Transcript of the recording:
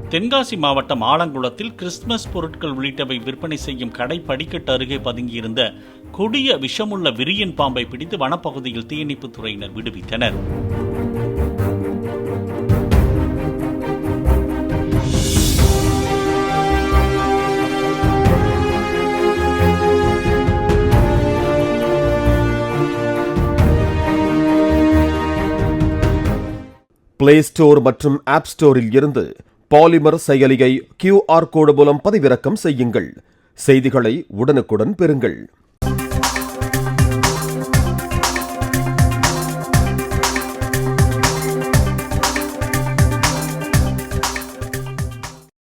தென்காசி மாவட்டம் ஆலங்குளத்தில் கிறிஸ்துமஸ் பொருட்கள் உள்ளிட்டவை விற்பனை செய்யும் கடை படிக்கட்டு அருகே பதுங்கியிருந்த கொடிய விஷமுள்ள விரியன் பாம்பை பிடித்து வனப்பகுதியில் தீயணைப்புத் துறையினர் விடுவித்தனர். பிளே ஸ்டோர் மற்றும் ஆப் ஸ்டோரில் இருந்து பாலிமர் செயலியை QR கோடு மூலம் பதிவிறக்கம் செய்யுங்கள். செய்திகளை உடனுக்குடன் பெறுங்கள்.